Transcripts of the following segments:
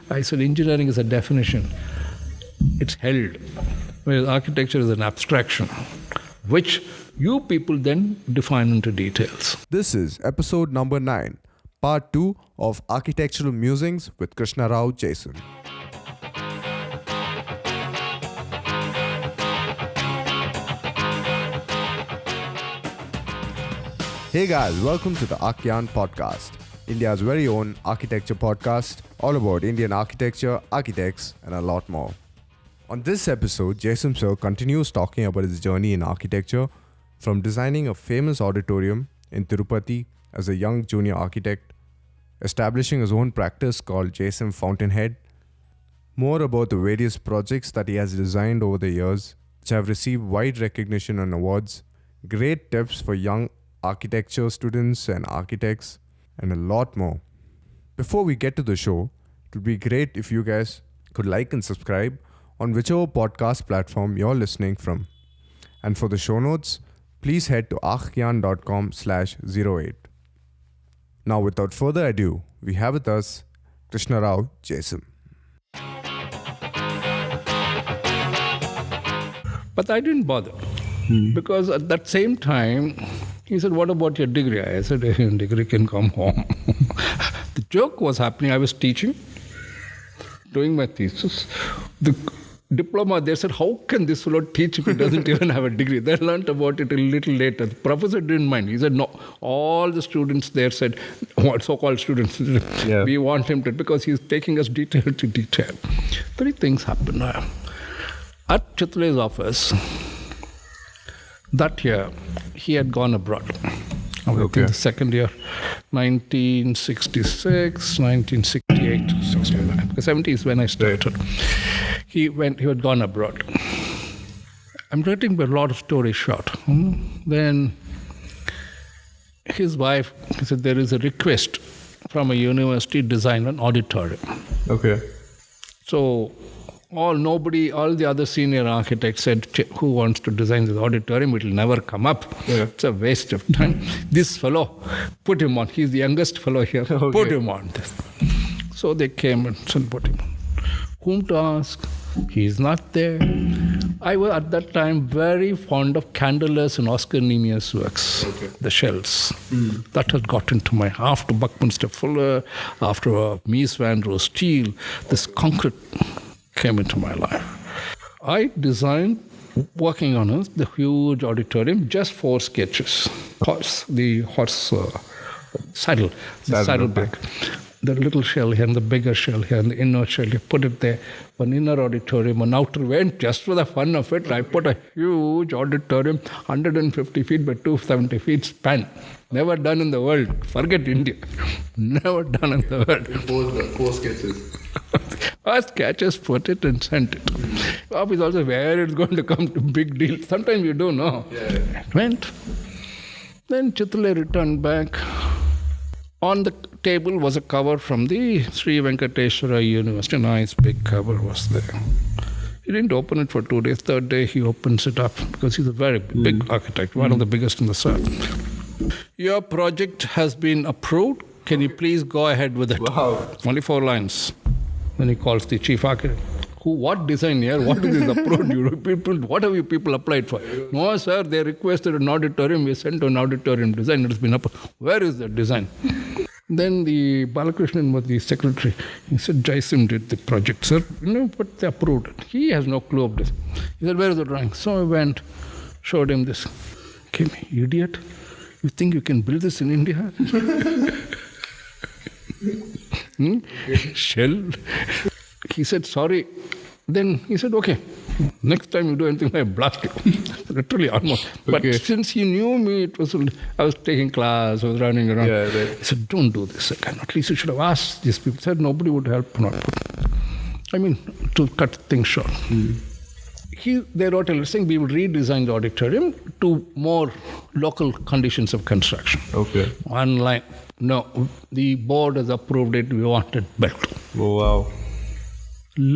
I said engineering is a definition. It's held. Whereas architecture is an abstraction, which you people then define into details. This is episode number 9, part 2 of Architectural Musings with Krishna Jaisim. Hey guys, welcome to the Archgyan podcast, India's very own architecture podcast, all about Indian architecture, architects, and a lot more. On this episode, Jaisim sir continues talking about his journey in architecture, from designing a famous auditorium in Tirupati as a young junior architect, establishing his own practice called Jaisim Fountainhead, more about the various projects that he has designed over the years, which have received wide recognition and awards, great tips for young architecture students and architects, and a lot more. Before we get to the show, it would be great if you guys could like and subscribe on whichever podcast platform you're listening from. And for the show notes, please head to archgyan.com/08. Now, without further ado, we have with us Krishna Jaisim. But I didn't bother because at that same time, he said, "What about your degree?" I said, "Degree can come home." The joke was happening. I was teaching, doing my thesis. The diploma, they said, "How can this fellow teach if he doesn't even have a degree?" They learnt about it a little later. The professor didn't mind. He said, "No." All the students there said, so-called students, "We want him to," because he's taking us detail to detail. 3 things happened. At Chitale's office, that year, he had gone abroad. I think the second year, 1966, 1968, 69. Because 70 is when I started. He had gone abroad. I'm writing a lot of stories short. Then his wife said, there is a request from a university to design an auditorium. Okay. So all the other senior architects said, "Who wants to design this auditorium? It will never come up. It's a waste of time." This fellow, put him on. He's the youngest fellow here. Okay. Put him on this. So they came and said, "Put him on." Whom to ask? He's not there. I was at that time very fond of Candler's and Oscar Niemiec's works, the shells. That had got into my, after Buckminster Fuller, after Mies van Roo Steel, this concrete came into my life. I designed, working on it, the huge auditorium, just 4 sketches. The horse saddleback. The little shell here and the bigger shell here and the inner shell. You put it there. One inner auditorium, one outer went. Just for the fun of it, I put a huge auditorium, 150 feet by 270 feet span. Never done in the world. Forget India. Never done in the world. 4 sketches. 4 sketches, put it and sent it. Office also where it's going to come to big deal. Sometimes you don't know. It went. Then Chitale returned back. On the table was a cover from the Sri Venkateswara University. Nice big cover was there. He didn't open it for 2 days. 3rd day he opens it up because he's a very big architect, one of the biggest in the south. "Your project has been approved. Can you please go ahead with it?" Wow. Only 4 lines. Then he calls the chief architect. "What design here? What is this approved? What have you people applied for?" "No, sir, they requested an auditorium. We sent an auditorium design. It has been approved." "Where is the design?" Then the Balakrishnan was the secretary. He said, "Jaisim did the project, sir. But they approved it." He has no clue of this. He said, "Where is the drawing?" So I went, showed him this. "Okay, idiot. You think you can build this in India?" Shell. He said, "Sorry." Then he said, "Okay, next time you do anything, I blast you." Literally, almost. But since he knew me, I was taking class, I was running around. He said, "Don't do this again. At least you should have asked these people." He said, "Nobody would help." To cut things short. They wrote a letter saying, "We will redesign the auditorium to more local conditions of construction." Okay. One line. "No, the board has approved it. We want it built." Oh, wow.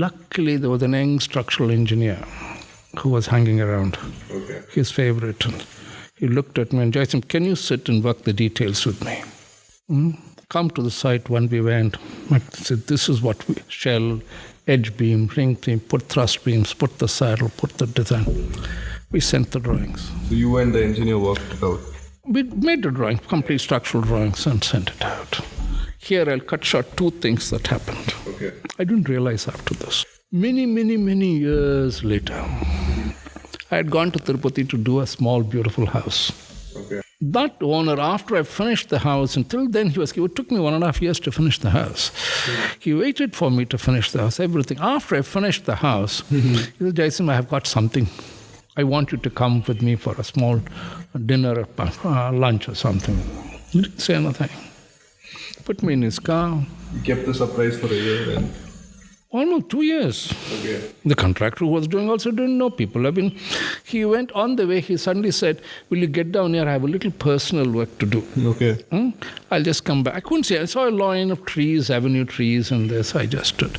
Luckily, there was an young structural engineer who was hanging around. Okay. His favorite. He looked at me and, "Jaisim, can you sit and work the details with me?" come to the site when we went. I said, this is what we shell, edge beam, ring beam, put thrust beams, put the saddle, put the design. We sent the drawings. So you and the engineer worked it out? We made the drawings, complete structural drawings, and sent it out. Here I'll cut short two things that happened. Okay. I didn't realize after this. Many years later, I had gone to Tirupati to do a small, beautiful house. Okay. That owner, after I finished the house, until then it took me 1.5 years to finish the house. He waited for me to finish the house, everything. After I finished the house, he said, Jaisim, I have got something. I want you to come with me for a small dinner, lunch or something. He didn't say anything. Put me in his car. You kept the surprise for a year then? Almost 2 years. Okay. The contractor who was doing also didn't know people. He went on the way, he suddenly said, will you get down here? I have a little personal work to do. Okay. I'll just come back. I couldn't see. I saw a line of trees, avenue trees, and this. I just stood.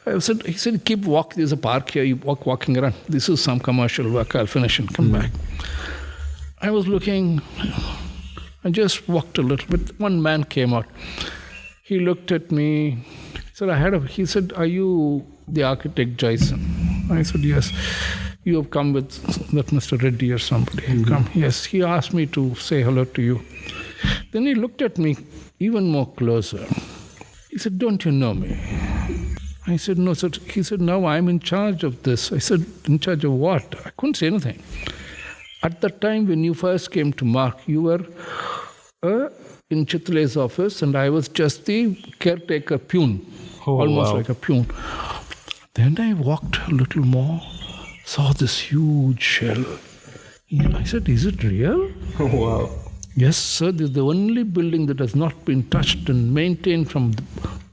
He said, keep walking. There's a park here. You walking around. This is some commercial work. I'll finish and come back. I was looking. I just walked a little bit. One man came out. He looked at me. He said, are you the architect Jaisim? I said, yes. You have come with that Mr. Reddy or somebody. Come. Yes. He asked me to say hello to you. Then he looked at me even more closer. He said, don't you know me? I said, no, sir. He said, no, I'm in charge of this. I said, in charge of what? I couldn't say anything. At the time when you first came to Mark, you were in Chitale's office, and I was just the caretaker peon, almost like a peon. Then I walked a little more, saw this huge shell. I said, is it real? Oh, wow. Yes, sir. This is the only building that has not been touched and maintained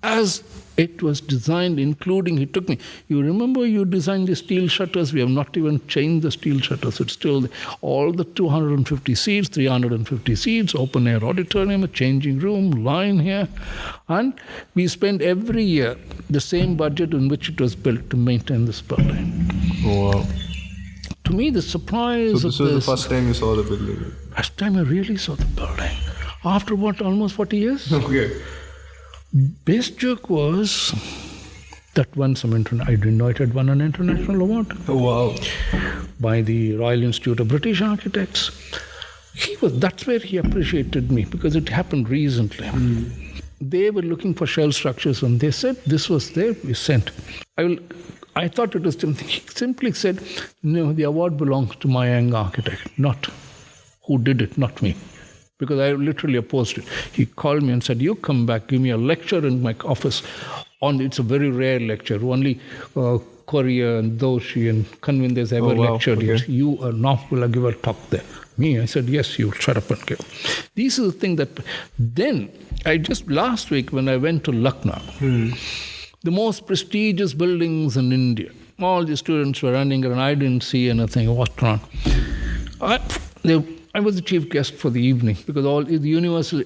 as it was designed, including, he took me, you remember you designed the steel shutters? We have not even changed the steel shutters. It's still all the 250 seats, 350 seats, open air auditorium, a changing room, line here. And we spend every year the same budget in which it was built to maintain this building. Oh, wow. To me, the surprise So this was the first time you saw the building? First time I really saw the building. After what, almost 40 years? Okay. Best joke was that won some I didn't know it had won an international award. Oh, wow. By the Royal Institute of British Architects. That's where he appreciated me, because it happened recently. They were looking for shell structures, and they said this was there, we sent. I thought it was something. He simply said, no, the award belongs to my young architect, not who did it, not me. Because I literally opposed it. He called me and said, you come back, give me a lecture in my office. It's a very rare lecture. Only Korea and Doshi and Kanwin has ever lectured here. You are not will give a talk there. Me, I said, yes, you shut up and go. These are the things that then, last week when I went to Lucknow, the most prestigious buildings in India, all the students were running around. I didn't see anything. What's wrong? I was the chief guest for the evening, because all the Universal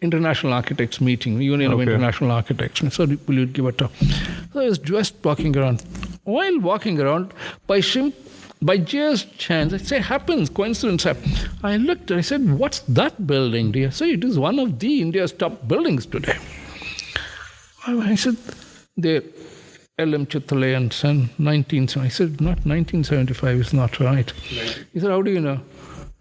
International Architects meeting, Union of International Architects. So will you give a talk? So I was just walking around. While walking around, by just chance, I say happens, coincidence happens. I looked and I said, what's that building, dear? So it is one of India's top buildings today. I said, there, L.M. Chitale and Son, 1970. I said, not 1975 is not right. He said, how do you know?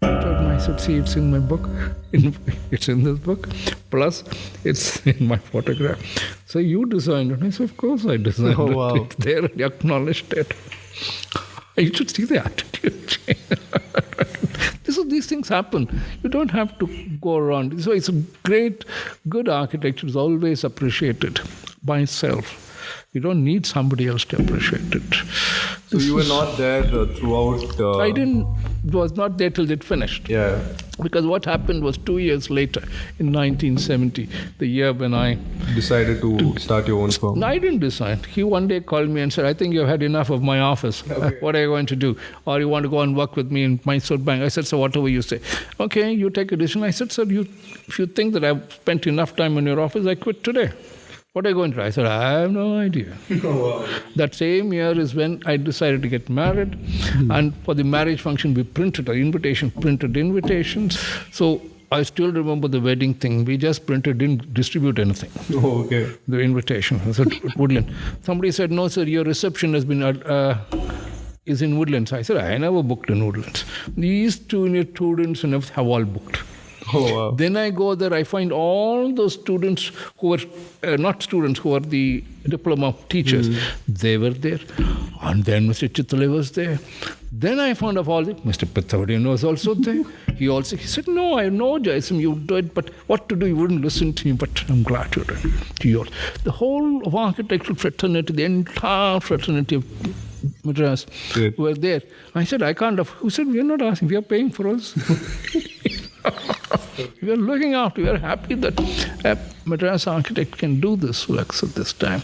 I said, see, it's in my book. It's in this book. Plus, it's in my photograph. So you designed it. I said, of course I designed it. Wow. It's there and you acknowledged it. You should see the attitude. These things happen. You don't have to go around. So it's a good architecture is always appreciated by itself. You don't need somebody else to appreciate it. So you were not there throughout? I was not there till it finished. Yeah. Because what happened was 2 years later, in 1970, the year when I decided to start your own firm. No, I didn't decide. He one day called me and said, I think you've had enough of my office. Okay. What are you going to do? Or you want to go and work with me in Mysore Bank? I said, so whatever you say. Okay, you take a decision. I said, sir, if you think that I've spent enough time in your office, I quit today. What are you going to do? I said, I have no idea. Oh, wow. That same year is when I decided to get married. And for the marriage function, we printed printed invitations. So I still remember the wedding thing. We just printed, didn't distribute anything. Oh, okay. The invitation was at Woodland. Somebody said, no, sir, your reception has been is in Woodlands. I said, I never booked in Woodlands. These junior students have all booked. Oh, wow. Then I go there, I find all those students who were not students, who were the diploma teachers. They were there. And then Mr. Chittale was there. Then I found out all Mr. Pithawadian was also there. He said, no, I know, Jaisim, you did, but what to do? You wouldn't listen to me, but I'm glad you did. The whole of architectural fraternity, the entire fraternity of Madras were there. I said, I can't. Who said, we are not asking, we are paying for us. We are looking after, we are happy that a Madras architect can do this works at this time.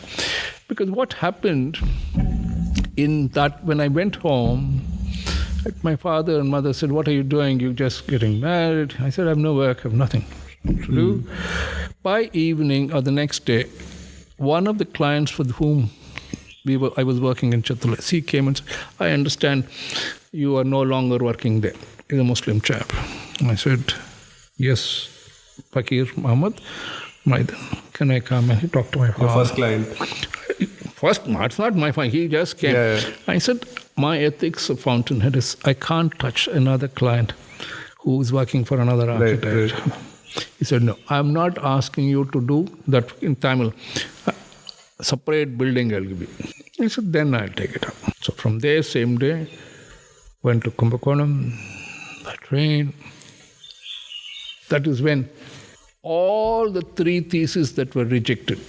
Because what happened in that, when I went home, my father and mother said, what are you doing? You're just getting married. I said, I have no work, I have nothing to do. By evening or the next day, one of the clients for whom I was working in Chittale, he came and said, I understand you are no longer working there. He's a Muslim chap. I said, yes, Fakir Muhammad, can I come and talk to my father? Your first client. First, it's not my fault. He just came. Yeah. I said, my ethics of Fountainhead is I can't touch another client who is working for another architect. Right. He said, no, I'm not asking you to do that in Tamil. Separate building I'll give you. I said, then I'll take it up. So from there, same day, went to Kumbakonam, by train. That is when all the 3 theses that were rejected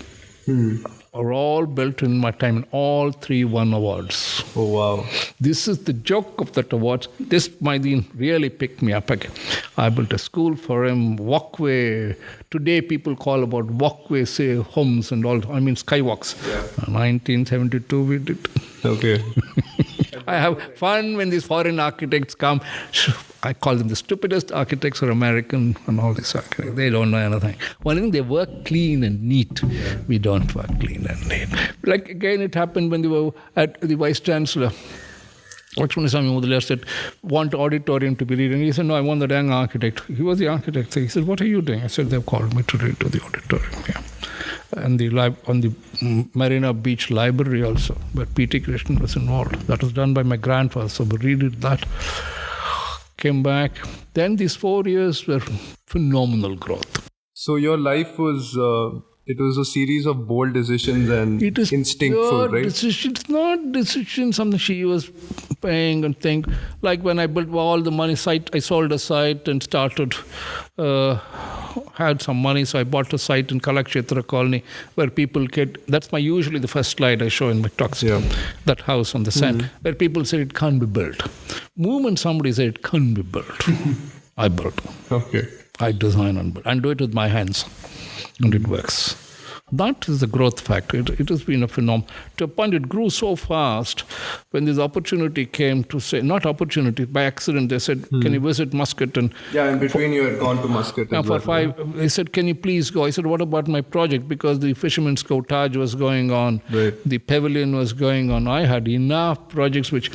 are all built in my time, and all 3 won awards. Oh, wow. This is the joke of that awards. This Maideen really picked me up again. I built a school for him, walkway. Today people call about walkway, say, homes and all, skywalks. Yeah. 1972 we did. Okay. I have fun when these foreign architects come. I call them the stupidest architects are American and all these architects. They don't know anything. One thing, they work clean and neat. Yeah. We don't work clean and neat. Like again, it happened when they were at the Vice Chancellor. Lakshmanaswamy Mudaliar said, want auditorium to be read. And he said, no, I want the young architect. He was the architect. He said, what are you doing? I said, they've called me to read to the auditorium. Yeah. And on the Marina Beach Library also, where P.T. Krishna was involved. That was done by my grandfather, so we redid that. Came back. Then these 4 years were phenomenal growth. So your life was, it was a series of bold decisions and it is instinctful, right? It's not decision, something she was paying and think. Like when I built all the money site, I sold a site and started, had some money, so I bought a site in Kalakshetra Colony where people that's usually the first slide I show in my talks. Yeah. That house on the sand, where people say it can't be built. Moment somebody said it can't be built. I built. Okay. I design and build. And do it with my hands. And it works. That is the growth factor. It has been a phenomenon. To a point, it grew so fast when this opportunity came to say, not opportunity, by accident, they said, can you visit Muscat? And yeah, in between you had gone to Muscat. Now for 5, they said, can you please go? I said, what about my project? Because the Fisherman's Cove Taj was going on. Right. The pavilion was going on. I had enough projects which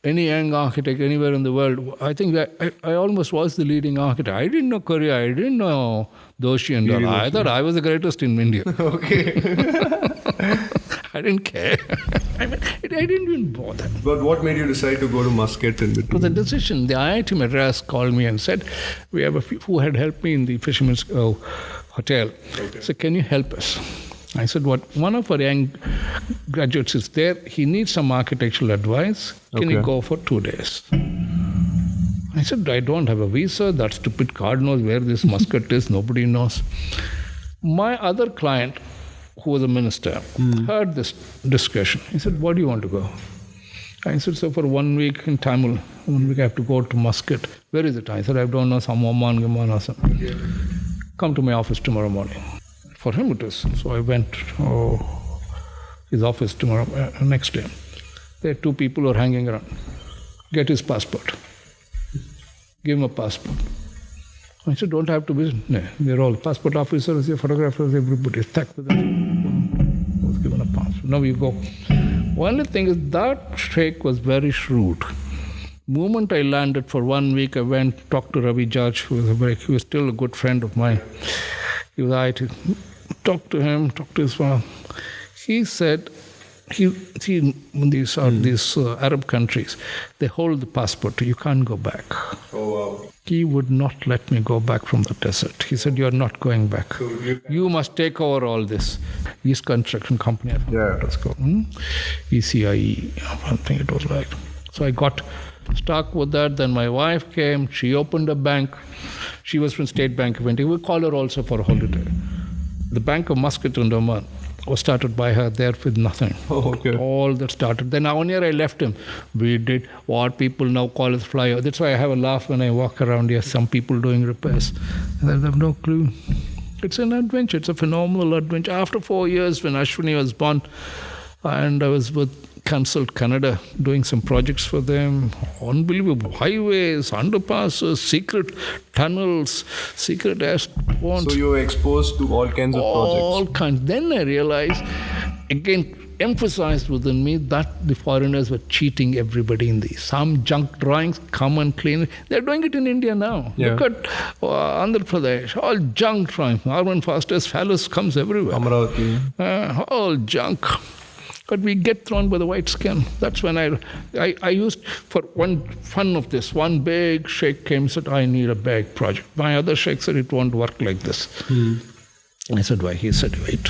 any young architect anywhere in the world, I think I almost was the leading architect. I didn't know Korea. I didn't know Doshi and all. I thought I was the greatest in India. Okay. I didn't care. I didn't even bother. But what made you decide to go to Muscat in between? It was a decision. The IIT Madras called me and said, we have who had helped me in the Fisherman's Hotel. Okay. So can you help us? I said, what? One of our young graduates is there. He needs some architectural advice. Can you go for 2 days? I said, I don't have a visa. That stupid card knows where this Muscat is. Nobody knows. My other client, who was a minister, heard this discussion. He said, what do you want to go? I said, so for 1 week in Tamil, 1 week I have to go to Muscat. Where is it? I said, I don't know, some Oman, Gaman or something. Okay. Come to my office tomorrow morning. For him it is. So I went to his office next day. There are 2 people who are hanging around. Get his passport. Give him a passport. I said, don't I have to visit? No, they're all passport officers, photographers, everybody is stuck with them. Was given a passport. Now you go. Only thing is that sheikh was very shrewd. Moment I landed, for 1 week, I went, talked to Ravi Judge, he was still a good friend of mine. He was I to talk to him, talk to his father. He said, in these Arab countries, they hold the passport. You can't go back. Oh, wow. He would not let me go back from the desert. He said, "You're not going back. So You must take over all this." East Construction Company, I forgot what it's called. ECIE, I think it was right. So I got stuck with that. Then my wife came. She opened a bank. She was from State Bank of India. We call her also for a holiday. The Bank of Muscat and Oman was started by her there with nothing. Oh, okay. All that started. Then 1 year I left him. We did what people now call as flyover. That's why I have a laugh when I walk around here. Some people doing repairs. And I have no clue. It's an adventure. It's a phenomenal adventure. After 4 years, when Ashwini was born, and I was with Consult Canada doing some projects for them, unbelievable highways, underpasses, secret tunnels, secret airports. So you were exposed to all kinds of projects. All kinds. Then I realized, again, emphasized within me that the foreigners were cheating everybody in these. Some junk drawings, come and clean it. They're doing it in India now. Yeah. Look at Andhra Pradesh, all junk drawings. Arvind Foster's phallus comes everywhere. Amaravati. All junk. But we get thrown by the white skin. That's when I used, for one fun of this, one big sheikh came and said, "I need a big project." My other sheikh said, "It won't work like this." I said, "Why?" He said, "Wait."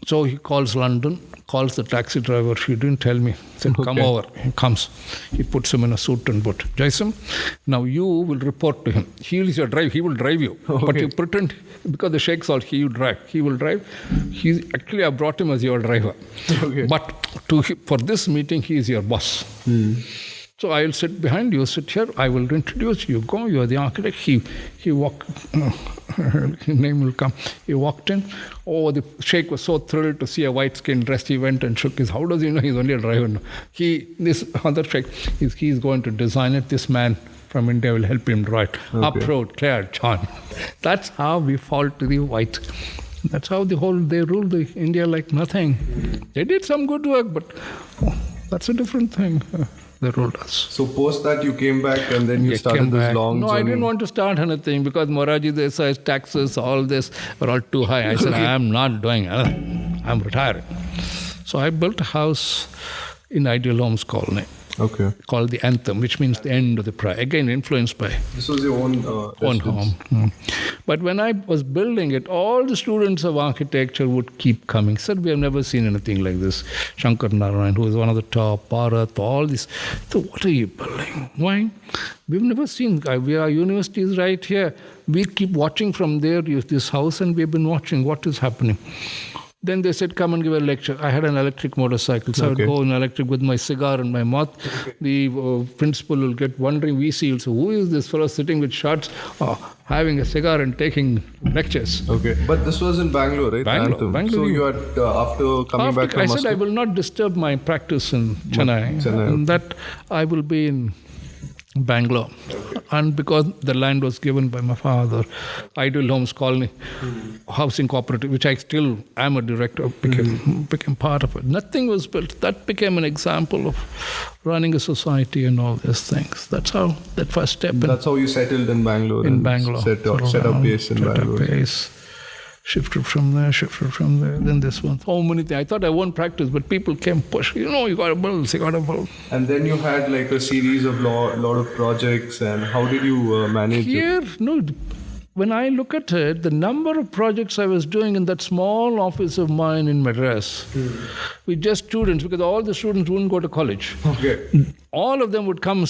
So he calls London, calls the taxi driver. He didn't tell me. He said, "Come over." He comes. He puts him in a suit and boot. "Jaisim, now you will report to him. He is your driver. He will drive you. But you pretend, because the sheikh's all, he will drive. He will drive. Actually, I brought him as your driver. But for this meeting, he is your boss. So I will sit behind you, sit here. I will introduce you. Go, you are the architect." He walked, his name will come. He walked in. Oh, the sheikh was so thrilled to see a white-skinned dress. He went and shook his. How does he know he's only a driver? This other sheikh, he's going to design it. This man from India will help him draw it. Uproad, clear, John. That's how we fall to the white. That's how they rule India like nothing. They did some good work, but that's a different thing. They ruled us. So post that you came back and then you started this long journey. No, I didn't want to start anything because Moraji Desai's taxes, all this were all too high. I said, "I am not doing it. I'm retiring." So I built a house in Ideal Homes Colony. Called the Anthem, which means the end of the prayer. Again, influenced by... This was your own home. But when I was building it, all the students of architecture would keep coming. Said, "We have never seen anything like this." Shankar Narayan, who is one of the top, Bharat, all this. So what are you building? Why? We've never seen... Our university is right here. We keep watching from there, this house, and we've been watching what is happening. Then they said, "Come and give a lecture." I had an electric motorcycle, so I would go in electric with my cigar in my mouth. The principal will get wondering, VC will say, "Who is this fellow sitting with shorts, having a cigar and taking lectures?" But this was in Bangalore, right? Bangalore. So you had, after coming back from I said, "I will not disturb my practice in Chennai. And that I will be in Bangalore." And because the land was given by my father, Ideal Homes Colony, housing cooperative, which I still am a director, became part of it. Nothing was built. That became an example of running a society and all these things. That's how that first step. That's how you settled in Bangalore. Set up base in Bangalore. Shifted from there, then this one. So many things. I thought I won't practice, but people came push. You got to build, And then you had like a series of lot of projects, and how did you manage it? When I look at it, the number of projects I was doing in that small office of mine in Madras, with just students, because all the students wouldn't go to college. All of them would come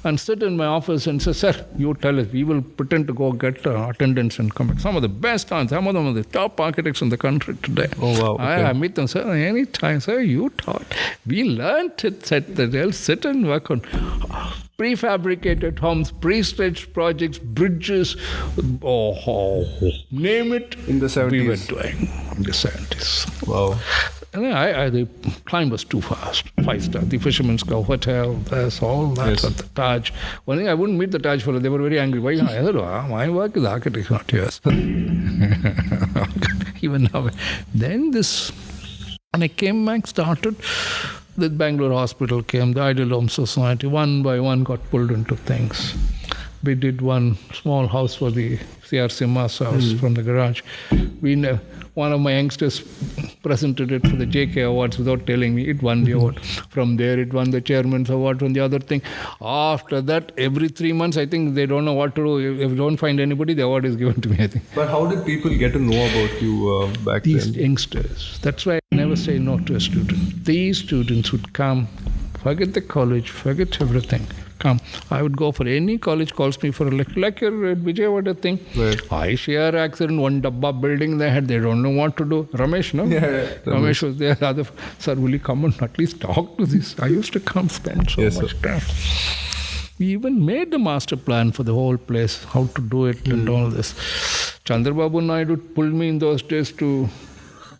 and sit in my office and say, "Sir, you tell us, we will pretend to go get attendance and come back." Some of the best, some of them are the top architects in the country today. Oh, wow. I meet them, "Sir, anytime, sir, you taught. We learned it, said that they'll sit and work on prefabricated homes, pre-staged projects, bridges, name it. In the 70s? We were doing in the 70s. Wow. And the climb was too fast. 5-star, the Fisherman's Cove Hotel, there's all that at the Taj. One thing, I wouldn't meet the Taj fellow. They were very angry. Why? I said, "My work is architecture, not yours." Even now. Then when I came back, started The Bangalore hospital came, the Ideal Home Society, one by one got pulled into things. We did one small house for the C.R. Simha's house from the garage. One of my youngsters presented it for the JK Awards without telling me. It won the award. From there, it won the chairman's award from the other thing. After that, every 3 months, I think they don't know what to do. If you don't find anybody, the award is given to me, I think. But how did people get to know about you back These then? youngsters. That's why I never say no to a student. These students would come, forget the college, forget everything. Come. I would go for any college calls me for a lecture, like your Vijayawada thing. Right. I share accident, one dabba building they had, they don't know what to do. Ramesh, no? Yeah. Ramesh was there. Other, sir, will you come and at least talk to this? I used to come spend so Yes, much sir. time. We even made the master plan for the whole place, how to do it and all this. Chandrababu Naidu pulled me in those days to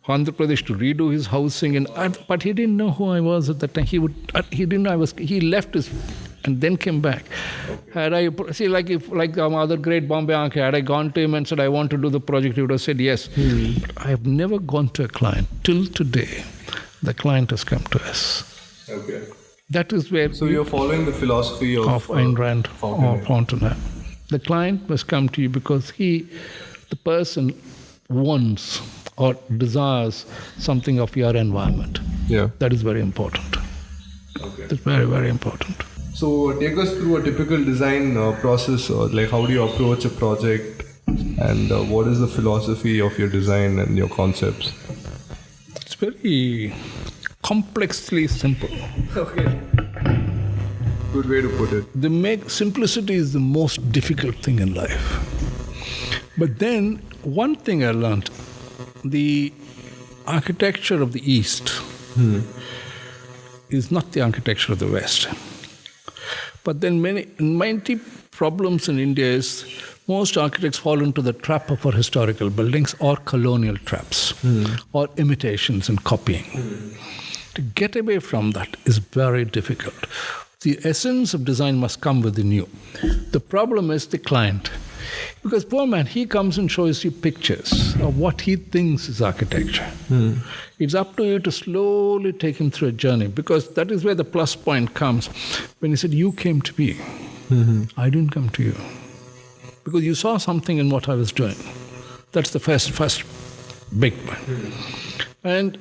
Andhra Pradesh to redo his housing, but he didn't know who I was at that time. He didn't know I was. He left his and then came back. Had I see like other great Bombay Anke, had I gone to him and said I want to do the project, he would have said yes. But I have never gone to a client till today. The client has come to us. Okay. That is where So you're following the philosophy of Ayn Rand or Fountainhead. Fountainhead. The client must come to you because the person wants or desires something of your environment. Yeah. That is very important. Okay. That's very, very important. So take us through a typical design process, or like how do you approach a project, and what is the philosophy of your design and your concepts? It's very complexly simple. Okay. Good way to put it. Simplicity is the most difficult thing in life. But then, one thing I learned, the architecture of the East is not the architecture of the West. But then many problems in India is most architects fall into the trap of our historical buildings or colonial traps or imitations and copying. To get away from that is very difficult. The essence of design must come within you. The problem is the client. Because poor man, he comes and shows you pictures of what he thinks is architecture. It's up to you to slowly take him through a journey, because that is where the plus point comes. When he said, you came to me, I didn't come to you. Because you saw something in what I was doing. That's the first big one. And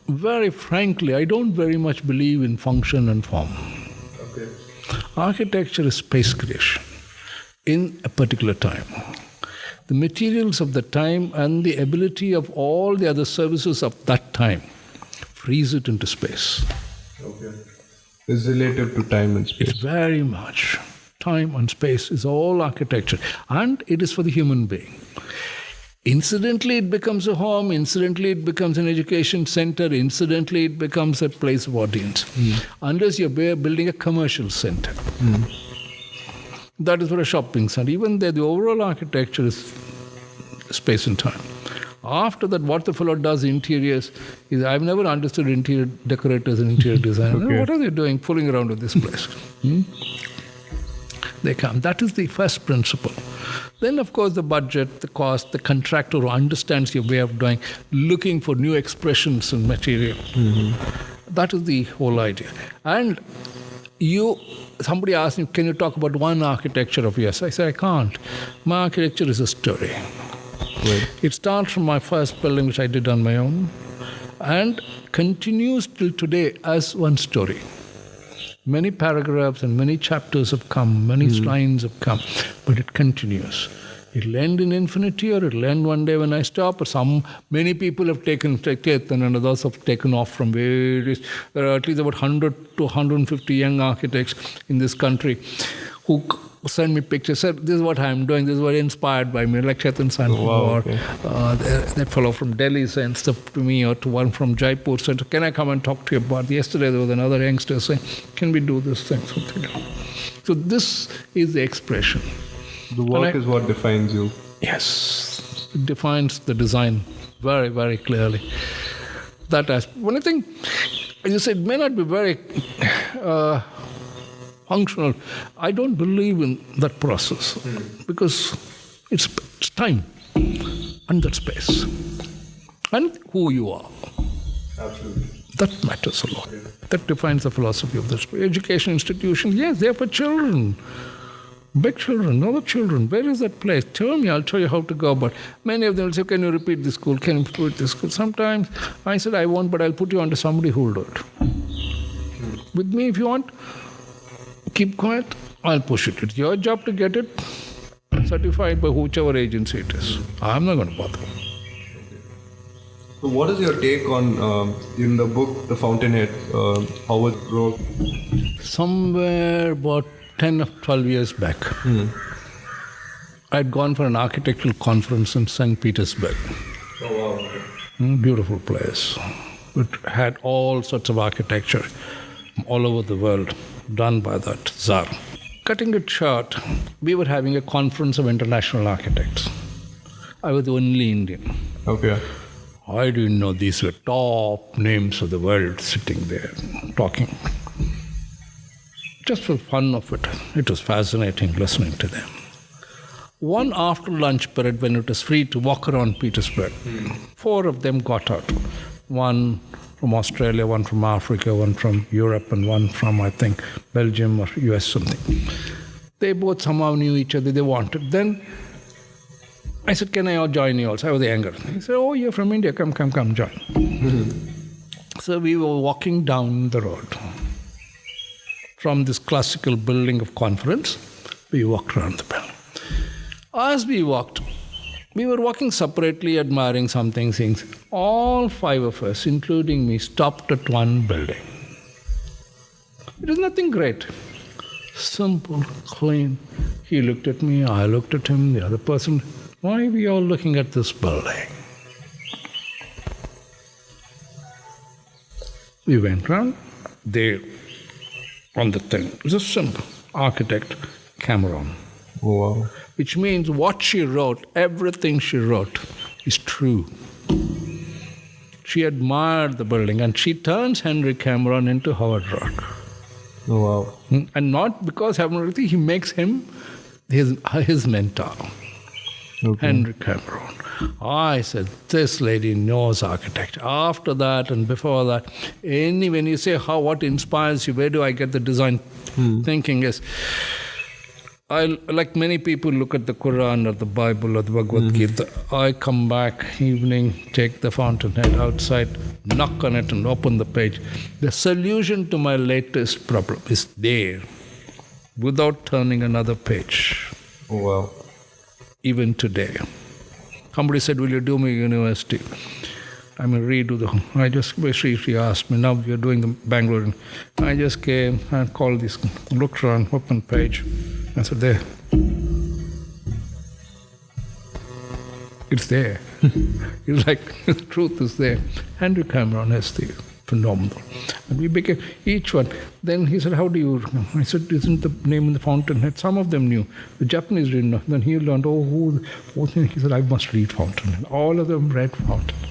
very frankly, I don't very much believe in function and form. Okay. Architecture is space creation in a particular time. The materials of the time and the ability of all the other services of that time freeze it into space. Okay. It's relative to time and space. It's very much. Time and space is all architecture, and it is for the human being. Incidentally, it becomes a home. Incidentally, it becomes an education center. Incidentally, it becomes a place of audience. Unless you're building a commercial center. That is for a shopping center. Even there, the overall architecture is space and time. After that, what the fellow does interiors is, I've never understood interior decorators and interior designers. Okay. What are they doing fooling around with this place? They come. That is the first principle. Then, of course, the budget, the cost, the contractor who understands your way of doing, looking for new expressions in material. That is the whole idea. And somebody asked me, can you talk about one architecture of yours? I said, I can't. My architecture is a story. Right. It starts from my first building, which I did on my own, and continues till today as one story. Many paragraphs and many chapters have come, many lines have come, but it continues. It'll end in infinity, or it'll end one day when I stop, or many people have taken Ketan and others have taken off from various. There are at least about 100 to 150 young architects in this country who send me pictures. Sir, this is what I'm doing. This is what inspired by me. Like Chetan San, or that fellow from Delhi sent stuff to me, or to one from Jaipur said, can I come and talk to you about? Yesterday there was another youngster saying, can we do this thing? So this is the expression. The work is what defines you. Yes, it defines the design very, very clearly. That aspect. One thing, as you said, it may not be very functional. I don't believe in that process because it's time and that space and who you are. Absolutely. That matters a lot. That defines the philosophy of this. Education institutions, yes, they're for children. Big children, other children. Where is that place? Tell me, I'll tell you how to go. But many of them will say, can you repeat this school? Can you repeat this school? Sometimes I said, I won't, but I'll put you onto somebody who will do it. With me, if you want, keep quiet, I'll push it. It's your job to get it certified by whichever agency it is. I'm not going to bother. So what is your take on, in the book, The Fountainhead, how it wrote? Somewhere about 10 or 12 years back, I'd gone for an architectural conference in St. Petersburg. Oh, wow. Beautiful place. It had all sorts of architecture all over the world done by that Tsar. Cutting it short, we were having a conference of international architects. I was the only Indian. Okay. I didn't know these were top names of the world sitting there talking. Just for fun of it. It was fascinating listening to them. One after lunch period when it was free to walk around Petersburg, 4 of them got out. One from Australia, one from Africa, one from Europe, and one from, I think, Belgium or US something. They both somehow knew each other, they wanted. Then I said, can I join you also? I was younger. He said, oh, you're from India, come, join. So we were walking down the road. From this classical building of conference, we walked around the building. As we walked, we were walking separately, admiring something, things. All 5 of us, including me, stopped at one building. It was nothing great. Simple, clean. He looked at me, I looked at him, the other person. Why are we all looking at this building? We went round there on the thing. It was a simple architect, Cameron. Oh, wow. Which means what she wrote, everything she wrote is true. She admired the building and she turns Henry Cameron into Howard Rock. Oh, wow. And not because he makes him his mentor. Okay. Henry Cameron. I said, this lady knows architecture. After that and before that, when you say what inspires you, where do I get the design thinking is, I, like many people, look at the Quran or the Bible or the Bhagavad Gita. I come back evening, take the Fountainhead outside, knock on it and open the page. The solution to my latest problem is there without turning another page. Oh, wow. Even today. Somebody said, will you do me university? I mean, redo the... I just basically asked me, now you're doing the Bangalore. I just came and called this, looked around, open page. I said, there. It's there. It's like, the truth is there. Henry Cameron is the phenomenal. And we became, each one. Then he said, how do you... I said, isn't the name in the Fountainhead? Some of them knew. The Japanese didn't know. Then he learned, he said, I must read Fountainhead. All of them read Fountainhead.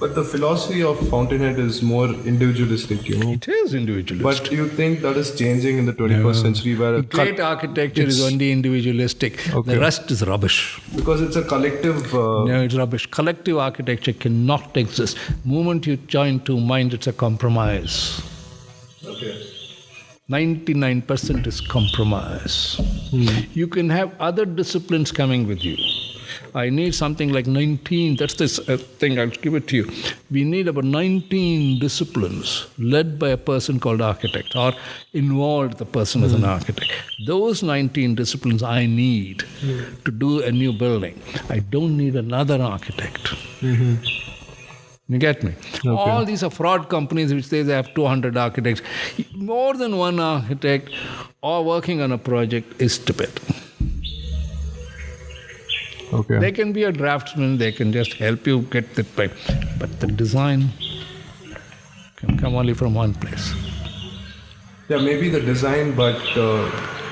But the philosophy of Fountainhead is more individualistic, It is individualistic. But do you think that is changing in the 21st century? Where great architecture is only individualistic. Okay. The rest is rubbish. Because it's a collective... No, it's rubbish. Collective architecture cannot exist. The moment you join two minds, it's a compromise. Okay. 99% is compromise. You can have other disciplines coming with you. I need something like 19, that's this thing, I'll give it to you. We need about 19 disciplines led by a person called architect or involved the person as an architect. Those 19 disciplines I need to do a new building. I don't need another architect. You get me? Okay. All these are fraud companies which say they have 200 architects. More than one architect or working on a project is stupid. Okay. They can be a draftsman, they can just help you get that right. But the design can come only from one place. Yeah, maybe the design, but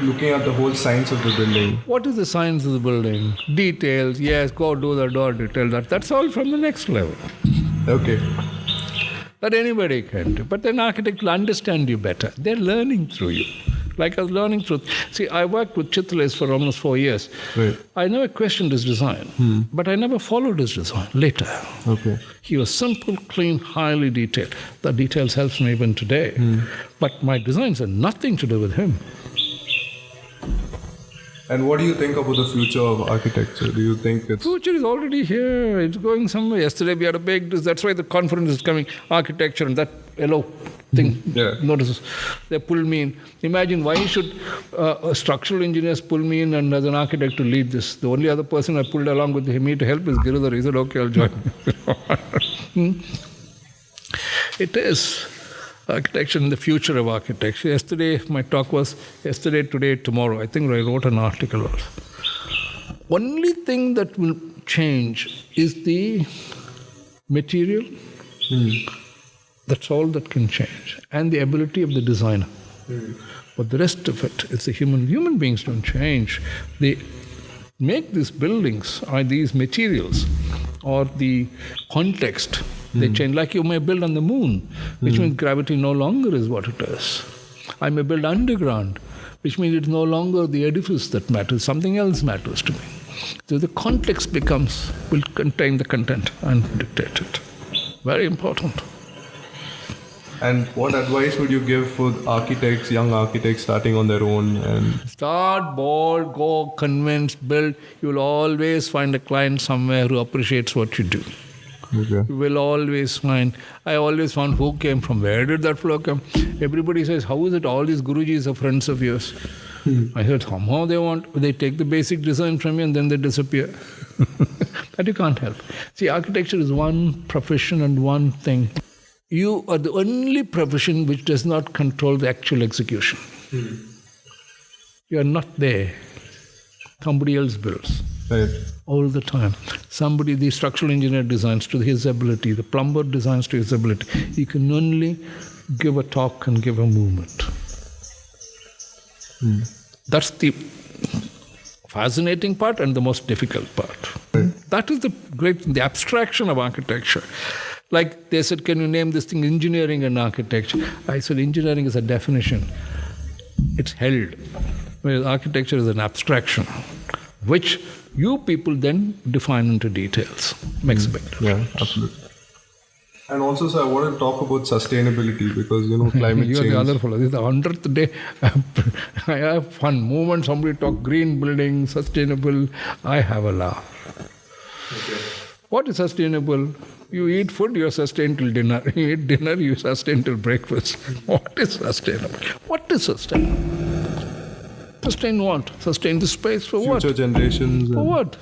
looking at the whole science of the building. What is the science of the building? Details, yes, go do the door detail. That's all from the next level. Okay. That anybody can do. But then architect will understand you better. They're learning through you. Like I was learning through. See, I worked with Chitless for almost 4 years. Right. I never questioned his design, but I never followed his design later. Okay. He was simple, clean, highly detailed. The details helps me even today. But my designs had nothing to do with him. And what do you think about the future of architecture? Do you think it's... Future is already here. It's going somewhere. Yesterday we had a big... That's why the conference is coming. Architecture and that yellow thing. Yeah. Notice they pulled me in. Imagine why should structural engineers pull me in and as an architect to lead this? The only other person I pulled along with me to help is Giridhar. He said, okay, I'll join. It is architecture and the future of architecture. Yesterday, my talk was yesterday, today, tomorrow. I think I wrote an article also. Only thing that will change is the material. That's all that can change. And the ability of the designer. But the rest of it, it's the human beings don't change. They make these buildings or these materials or the context. They change. Like you may build on the moon, which means gravity no longer is what it is. I may build underground, which means it's no longer the edifice that matters. Something else matters to me. So the context will contain the content and dictate it. Very important. And what advice would you give for architects, young architects starting on their own? And Start, bold, go, convince, build. You'll always find a client somewhere who appreciates what you do. okay. You will always find. I always found who came from, where did that flow come? Everybody says, how is it all these Gurujis are friends of yours? I said, somehow they take the basic design from you and then they disappear. That you can't help. See, architecture is one profession and one thing. You are the only profession which does not control the actual execution. You are not there. Somebody else builds. Right. All the time. The structural engineer designs to his ability, the plumber designs to his ability. He can only give a talk and give a movement. That's the fascinating part and the most difficult part. That is the abstraction of architecture. Like they said, can you name this thing engineering and architecture? I said, engineering is a definition. It's held. Whereas architecture is an abstraction, which you people then define into details. Makes a big difference. Yeah, absolutely. And also, sir, I want to talk about sustainability because, climate You're change. the other fellow. This is the 100th day. I have fun. Moment somebody talk green building, sustainable, I have a laugh. Okay. What is sustainable? You eat food, you're sustained till dinner. You eat dinner, you sustain till breakfast. What is sustainable? What is sustainable? Sustain what? Sustain the space for what? Future generations. For what?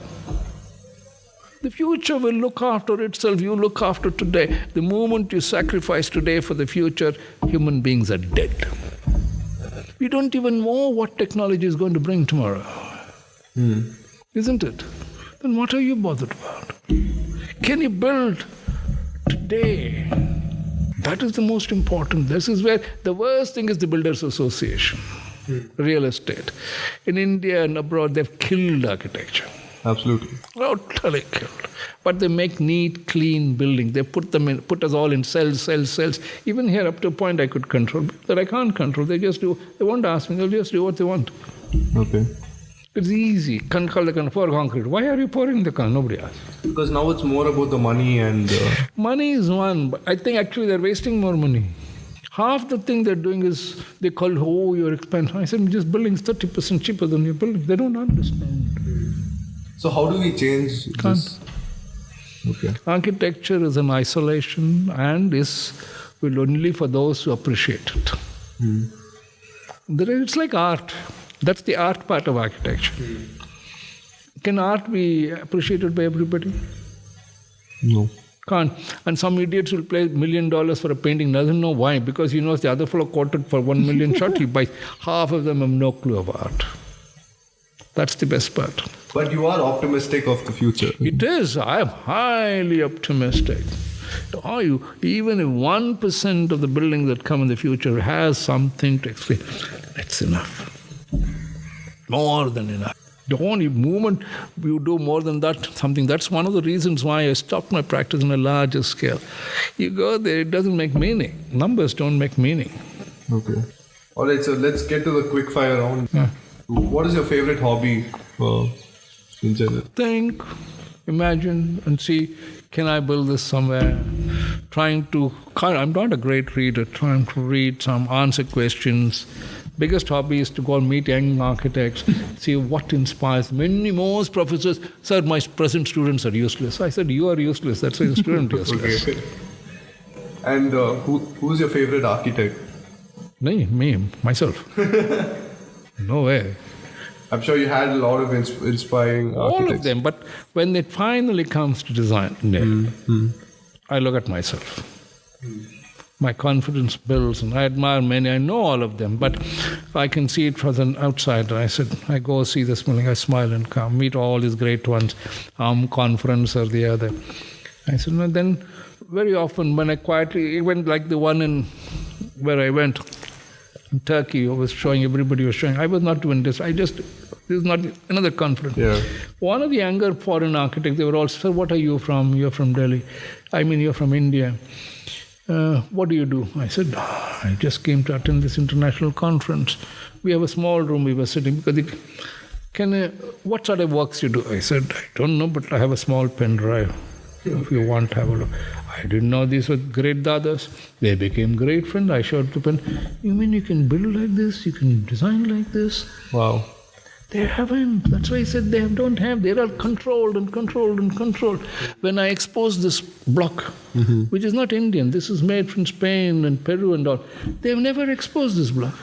The future will look after itself. You look after today. The moment you sacrifice today for the future, human beings are dead. We don't even know what technology is going to bring tomorrow. Isn't it? Then what are you bothered about? Can you build today? That is the most important. This is where the worst thing is the Builders Association, real estate. In India and abroad, they've killed architecture. Absolutely. Totally killed. But they make neat, clean buildings. They put us all in cells. Even here, up to a point, I could control. That I can't control. They just do. They won't ask me. They'll just do what they want. Okay. It's easy. Pour concrete. Why are you pouring the concrete? Nobody asks. Because now it's more about the money and... Money is one, but I think actually they're wasting more money. Half the thing they're doing is they call, you're expensive. I said, just building's 30% cheaper than your building. They don't understand. So how do we change this? Okay. Architecture is an isolation and will only for those who appreciate it. It's like art. That's the art part of architecture. Can art be appreciated by everybody? No. Can't. And some idiots will pay $1 million for a painting, doesn't know why, because he knows the other fellow quoted for 1 million shot, he buys. Half of them have no clue of art. That's the best part. But you are optimistic of the future. It is. I am highly optimistic. Even if 1% of the buildings that come in the future has something to explain, that's enough. More than enough. The only movement you do more than that, something, that's one of the reasons why I stopped my practice on a larger scale. You go there, it doesn't make meaning. Numbers don't make meaning. Okay. All right, so let's get to the quick fire round. What is your favorite hobby in general? Think, imagine, and see, can I build this somewhere? I'm not a great reader, trying to read some, answer questions. Biggest hobby is to go and meet young architects, see what inspires them. Most professors, sir, my present students are useless. I said, you are useless, that's why the student is useless. Okay. And who's your favorite architect? Me, myself. No way. I'm sure you had a lot of inspiring architects. All of them, but when it finally comes to design, I look at myself. My confidence builds, and I admire many. I know all of them, but I can see it from an outsider. I said, I go see this building, I smile and come, meet all these great ones, conference or the other. I said, no, then very often when I quietly, even like the one in where I went, in Turkey, everybody was showing. I was not doing this. This is not another conference. Yeah. One of the younger foreign architects, they were all, sir, what are you from? You're from Delhi. I mean, you're from India. What do you do? I said, I just came to attend this international conference. We have a small room we were sitting because what sort of works you do? I said, I don't know, but I have a small pen drive. If you want, have a look. I didn't know these were great dadas. They became great friends. I showed the pen. You mean you can build like this? You can design like this? Wow. They haven't. That's why I said they don't have. They're all controlled and controlled and controlled. When I exposed this block, which is not Indian, this is made from Spain and Peru and all, they've never exposed this block.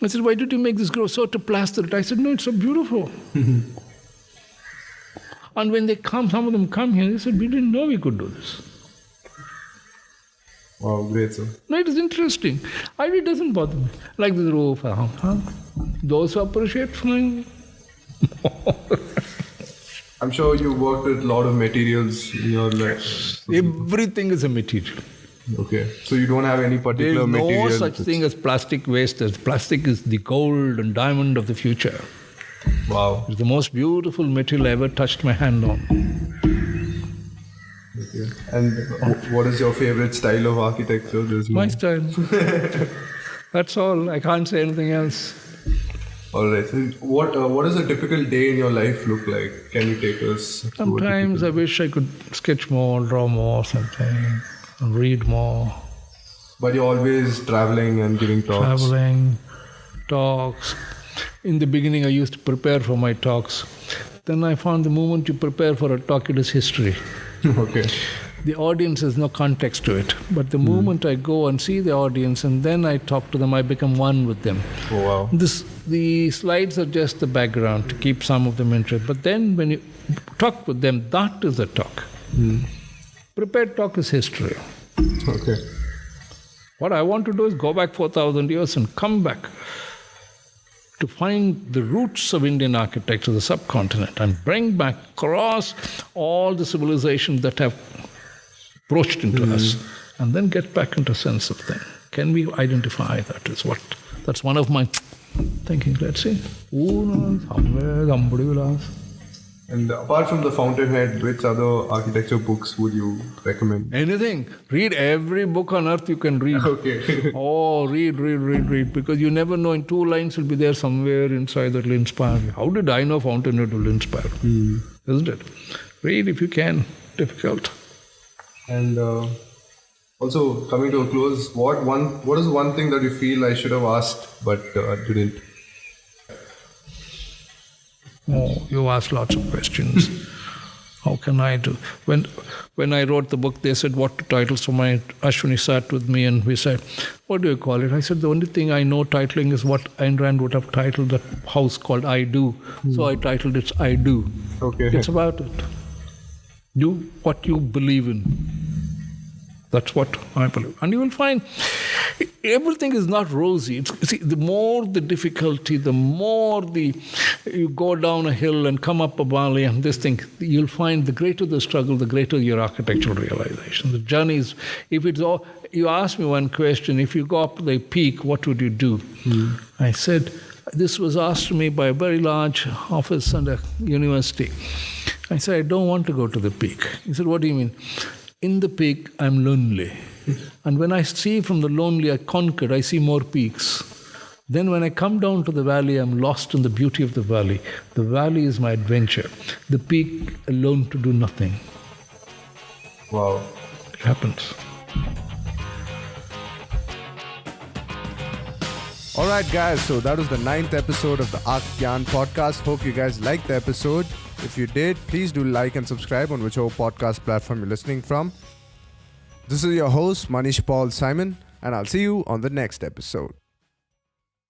I said, why did you make this grow so to plaster it? I said, no, it's so beautiful. And when they come, some of them come here, they said, we didn't know we could do this. Wow, great, sir. No, it is interesting. It doesn't bother me. Like this roof. Those who appreciate fine. I'm sure you worked with a lot of materials in your life. Everything is a material. Okay. So you don't have any There particular is no material? such thing as plastic waste. Plastic is the gold and diamond of the future. Wow. It's the most beautiful material I ever touched my hand on. Okay. And what is your favorite style of architecture? My style. That's all. I can't say anything else. All right. So what does a typical day in your life look like? Can you take us through Sometimes I wish I could sketch more, draw more, something, and read more. But you're always traveling and giving talks. Traveling, talks. In the beginning, I used to prepare for my talks. Then I found the moment you prepare for a talk, it is history. Okay. The audience has no context to it. But the moment I go and see the audience and then I talk to them, I become one with them. Oh, wow. The slides are just the background to keep some of them interested. But then when you talk with them, that is the talk. Prepared talk is history. Okay. What I want to do is go back 4,000 years and come back to find the roots of Indian architecture, the subcontinent, and bring back across all the civilizations that have approached into us, and then get back into a sense of them. Can we identify that? That's one of my thinking. Let's see. And apart from the Fountainhead, which other architecture books would you recommend? Anything. Read every book on earth you can read. Okay. Oh, read. Because you never know, in 2 lines will be there somewhere inside that will inspire you. How did I know Fountainhead will inspire? Isn't it? Read if you can. Difficult. And also, coming to a close, what is one thing that you feel I should have asked but didn't? Oh, you ask lots of questions. How can I do? When I wrote the book, they said, what title? So my Ashwini sat with me and we said, what do you call it? I said, the only thing I know titling is what Ayn Rand would have titled that house called I Do. So I titled it I Do. Okay. It's about it. Do what you believe in. That's what I believe. And you will find everything is not rosy. See, the more the difficulty, the more you go down a hill and come up a valley and this thing, you'll find the greater the struggle, the greater your architectural realization. The journey is, you asked me one question, if you go up the peak, what would you do? I said, this was asked to me by a very large office and a university. I said, I don't want to go to the peak. He said, what do you mean? In the peak, I'm lonely. And when I see from the lonely, I conquered, I see more peaks. Then when I come down to the valley, I'm lost in the beauty of the valley. The valley is my adventure. The peak alone to do nothing. Wow. It happens. Alright guys, so that was the 9th episode of the Archgyan podcast. Hope you guys liked the episode. If you did, please do like and subscribe on whichever podcast platform you're listening from. This is your host, Manish Paul Simon, and I'll see you on the next episode.